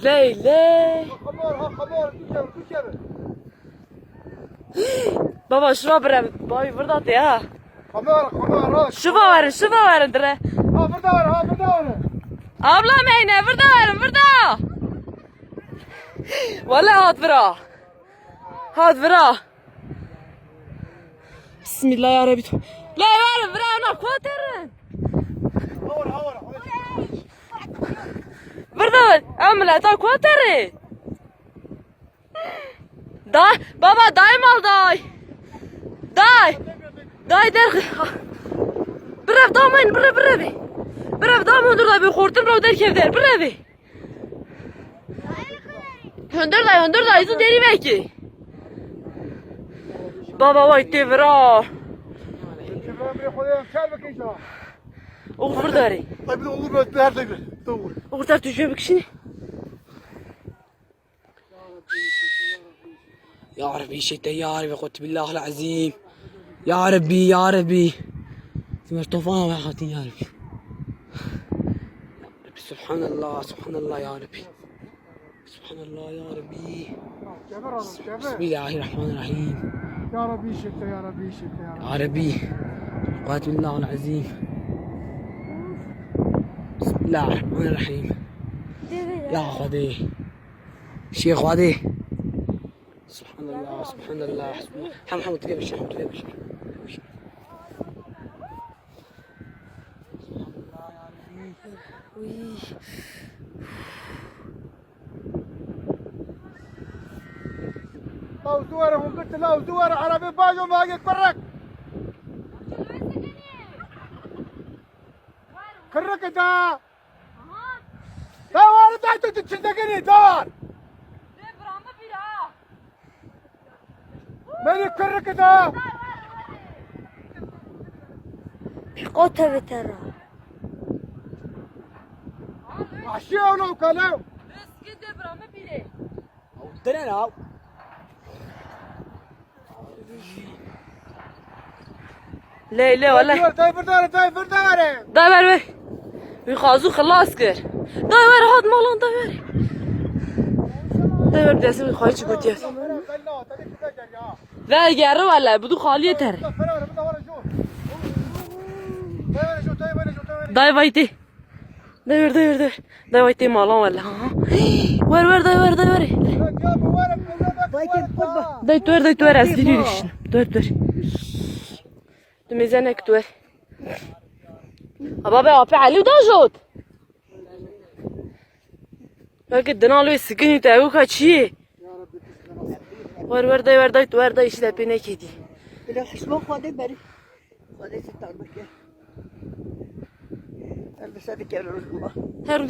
Leyla. Baba şuna bre. Bay burada de ya. Kamera. Şuna verin dire. Ha burada var. Abla meyne burada verin burada. Vallahi hat vira. Bismillah ya Rabbi. La verin vira ona koterin. Burada ver. Amla ta koteri. Baba dayım al day. Day der. Bırak damayın bırak. Bırak damayın dur da bir korktum da der kevder bırak. Höndür day izin deri belki. Baba vay tevra. Oğur dari. Tabii de olur böyle her dakika. Doğru. Oğur dar düşüyor bir kişini. يا ربي شتى يا ربي قلت بالله العظيم يا ربي ثم طوفان يا خاتي يا ربي سبحان الله يا ربي سبحان الله يا ربي بسم الله الرحمن الرحيم يا ربي شتى يا ربي قلت بالله العظيم بسم الله الرحمن الرحيم يا خدي شيخ خدي سبحان الله محمد تجيب الشيخ لو صورهم قلت لو صور عربي باجو ما يتبرك كرك دا دور تحت تشدقني دور مالي كرك دا قوتها بترى عشيونا وكلام ترى لا والله دايفر دايفر ويخازو خلاص كر دايفر هاد مالان دايفر دسم خايش قوتيات لا يجرب ولا بدو خالية ترى دايفايتي دايفايتي مالان ولا ها ور دايفر دايتور اسدي دور دميزانك دور بابا أبي علي وداجود لكن دنالو السكين تاعو كاتشي ور داي إيش لابينا كيدي لو حسبوا خدي بري خدي ستار بكي البس هذيك يا الله هرم